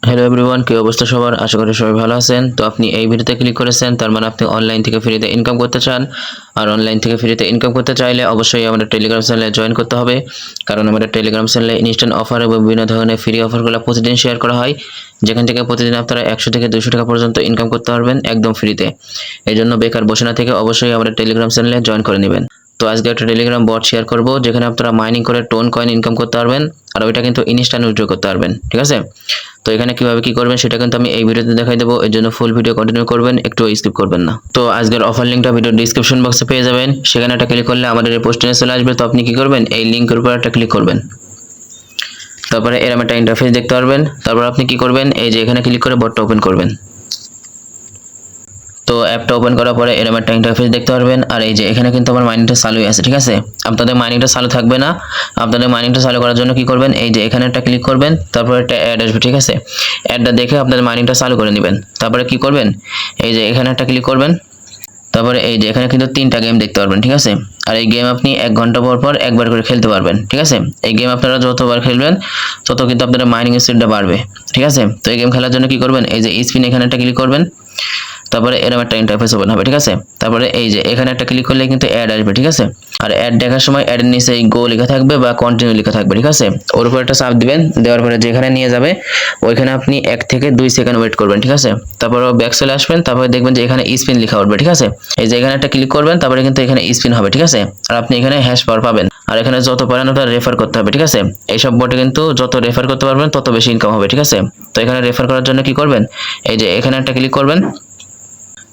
Hello everyone, কি অবস্থা সবার? আশা করি সবাই ভালো আছেন। তো আপনি এই ভিডিওতে ক্লিক করেছেন, তার মানে আপনি অনলাইন থেকে ফ্রিতে ইনকাম করতে চান। আর অনলাইন থেকে ফ্রিতে ইনকাম করতে চাইলে অবশ্যই আমাদের টেলিগ্রাম চ্যানেলে জয়েন করতে হবে, কারণ আমাদের টেলিগ্রাম চ্যানেলে ইনস্ট্যান্ট অফার এবং বিভিন্ন ধরনের ফ্রি অফারগুলো প্রতিদিন শেয়ার করা হয়, যেখান থেকে প্রতিদিন আপনারা 100 থেকে 200 টাকা পর্যন্ত ইনকাম করতে পারবেন একদম ফ্রিতে। এই জন্য বেকার বসে না থেকে অবশ্যই আমাদের টেলিগ্রাম চ্যানেলে জয়েন করে নেবেন। তো আজকে একটা টেলিগ্রাম বট শেয়ার করব, যেখানে আপনারা মাইনিং করে টোন কয়েন ইনকাম করতে পারবেন, আর ওইটা কিন্তু ইনস্ট্যান্ট উইথড্র করতে পারবেন। ঠিক আছে, তো এখানে কিভাবে কি করবেন সেটা কিন্তু আমি এই ভিডিওতে দেখাই দেবো। এর জন্য ফুল ভিডিও কন্টিনিউ করবেন, একটু স্কিপ করবেন না। তো আজকের অফার লিঙ্কটা ভিডিও ডিসক্রিপশন বক্সে পেয়ে যাবেন, সেখানে একটা ক্লিক করলে আমাদের এই পোস্টে চলে আসবে। তো আপনি কি করবেন, এই লিঙ্কের উপর একটা ক্লিক করবেন, তারপরে এরকম একটা ইন্টারফেস দেখতে পারবেন। তারপর আপনি কি করবেন, এই যে এখানে ক্লিক করে বটটা ওপেন করবেন। তো অ্যাপটা ওপেন করার পরে এরকম একটা ইন্টারফেস দেখতে পারবেন। আর এই যে এখানে কিন্তু আমার মাইনিংটা চালুই আছে। ঠিক আছে, আপনাদের মাইনিংটা চালু থাকবে না। আপনাদের মাইনিংটা চালু করার জন্য কি করবেন, এই যে এখানে একটা ক্লিক করবেন, তারপর একটা অ্যাড আসবে। ঠিক আছে, অ্যাডটা দেখে আপনাদের মাইনিংটা চালু করে নেবেন। তারপরে কি করবেন, এই যে এখানে একটা ক্লিক করবেন, তারপরে এই যে এখানে কিন্তু 3টা গেম দেখতে পারবেন। ঠিক আছে, আর এই গেম আপনি 1 ঘন্টা পর পর একবার করে খেলতে পারবেন। ঠিক আছে, এই গেম আপনারা যতবার খেলবেন তত কিন্তু আপনাদের মাইনিং স্পিডটা বাড়বে। ঠিক আছে, তো এই গেম খেলার জন্য কি করবেন, এই যে স্পিন এখানে একটা ক্লিক করবেন, তারপরে এরকম একটা ইন্টারফেস ওপেন হবে। ঠিক আছে, তারপরে এই যে এখানে একটা ক্লিক করলে কিন্তু অ্যাড আসবে। ঠিক আছে, আর অ্যাড দেখার সময় অ্যাডের নিচে এই গো লেখা থাকবে বা কন্টিনিউ লেখা থাকবে। ঠিক আছে, ওর উপর একটা চাপ দিবেন, দেওয়ার পরে যেখানে নিয়ে যাবে ওইখানে আপনি 1 থেকে 2 সেকেন্ড ওয়েট করবেন। ঠিক আছে, তারপর ব্যাক চলে আসবেন, তারপরে দেখবেন যে এখানে স্পিন লেখা উঠবে। ঠিক আছে, এই যে এখানে একটা ক্লিক করবেন, তারপরে কিন্তু এখানে স্পিন হবে। ঠিক আছে, আর আপনি এখানে হ্যাশ পাওয়ার পাবেন, আর এখানে যত পারেন ওটা রেফার করতে হবে। ঠিক আছে, এইসব বটে কিন্তু যত রেফার করতে পারবেন তত বেশি ইনকাম হবে। ঠিক আছে, তো এখানে রেফার করার জন্য কি করবেন, এই যে এখানে একটা ক্লিক করবেন,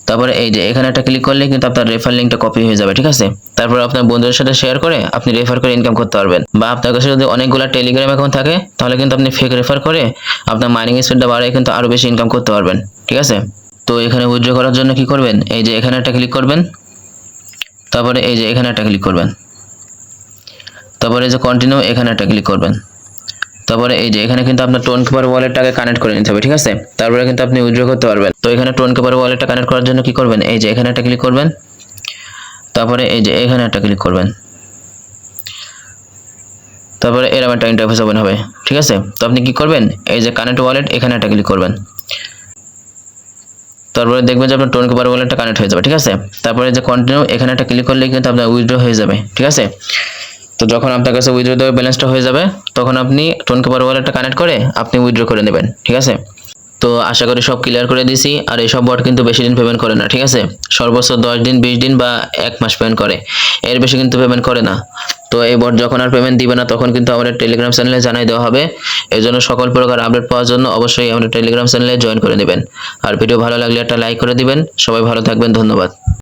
তারপরে এই যে এখানে একটা ক্লিক করলে কিন্তু আপনার রেফার লিঙ্কটা কপি হয়ে যাবে। ঠিক আছে, তারপর আপনার বন্ধুদের সাথে শেয়ার করে আপনি রেফার করে ইনকাম করতে পারবেন। বা আপনার কাছে যদি অনেকগুলো টেলিগ্রাম অ্যাকাউন্ট থাকে, তাহলে কিন্তু আপনি ফেক রেফার করে আপনার মাইনিং স্পিডটা বাড়ায় কিন্তু আরো বেশি ইনকাম করতে পারবেন। ঠিক আছে, তো এখানে উইথড্র করার জন্য কি করবেন, এই যে এখানে একটা ক্লিক করবেন, তারপরে এই যে এখানে একটা ক্লিক করবেন, তারপরে এই যে কন্টিনিউ এখানে একটা ক্লিক করবেন, তারপরে এই যে এখানে কিন্তু আপনার টোন কিপার ওয়ালেটটাকে কানেক্ট করে নিতে হবে। ঠিক আছে, তারপরে কিন্তু আপনি উইথড্র করতে পারবেন। তো এখানে টোন কিপার ওয়ালেটটা কানেক্ট করার জন্য কি করবেন, এই যে এখানে একটা ক্লিক করবেন, তারপরে এই যে এখানে একটা ক্লিক করবেন, তারপরে এরকম একটা ইন্টারফেস ওপেন হবে। ঠিক আছে, তো আপনি কি করবেন, এই যে কানেক্ট ওয়ালেট এখানে একটা ক্লিক করবেন, তারপরে দেখবেন যে আপনার টোন কিপার ওয়ালেটটা কানেক্ট হয়ে যাবে। ঠিক আছে, তারপরে যে কন্টিনিউ এখানে একটা ক্লিক করলে কিন্তু আপনার উইথড্র হয়ে যাবে। ঠিক আছে, তো যখন আপনার কাছে উইথড্র দেওয়ার ব্যালেন্সটা হয়ে যাবে, তখন আপনি টোন কিপার ওয়ালেটটা কানেক্ট করে আপনি উইথড্র করে নেবেন। ঠিক আছে, তো আশা করি সব ক্লিয়ার করে দিয়েছি। আর এইসব বট কিন্তু বেশি দিন পেমেন্ট করে না। ঠিক আছে, সর্বোচ্চ 10 দিন, 20 দিন বা 1 মাস পেমেন্ট করে, এর বেশি কিন্তু পেমেন্ট করে না। তো এই বট যখন আর পেমেন্ট দিবে না, তখন কিন্তু আমাদের টেলিগ্রাম চ্যানেলে জানাই দেওয়া হবে। এই জন্য সকল প্রকার আপডেট পাওয়ার জন্য অবশ্যই আমাদের টেলিগ্রাম চ্যানেলে জয়েন করে নেবেন। আর ভিডিও ভালো লাগলে একটা লাইক করে দিবেন। সবাই ভালো থাকবেন, ধন্যবাদ।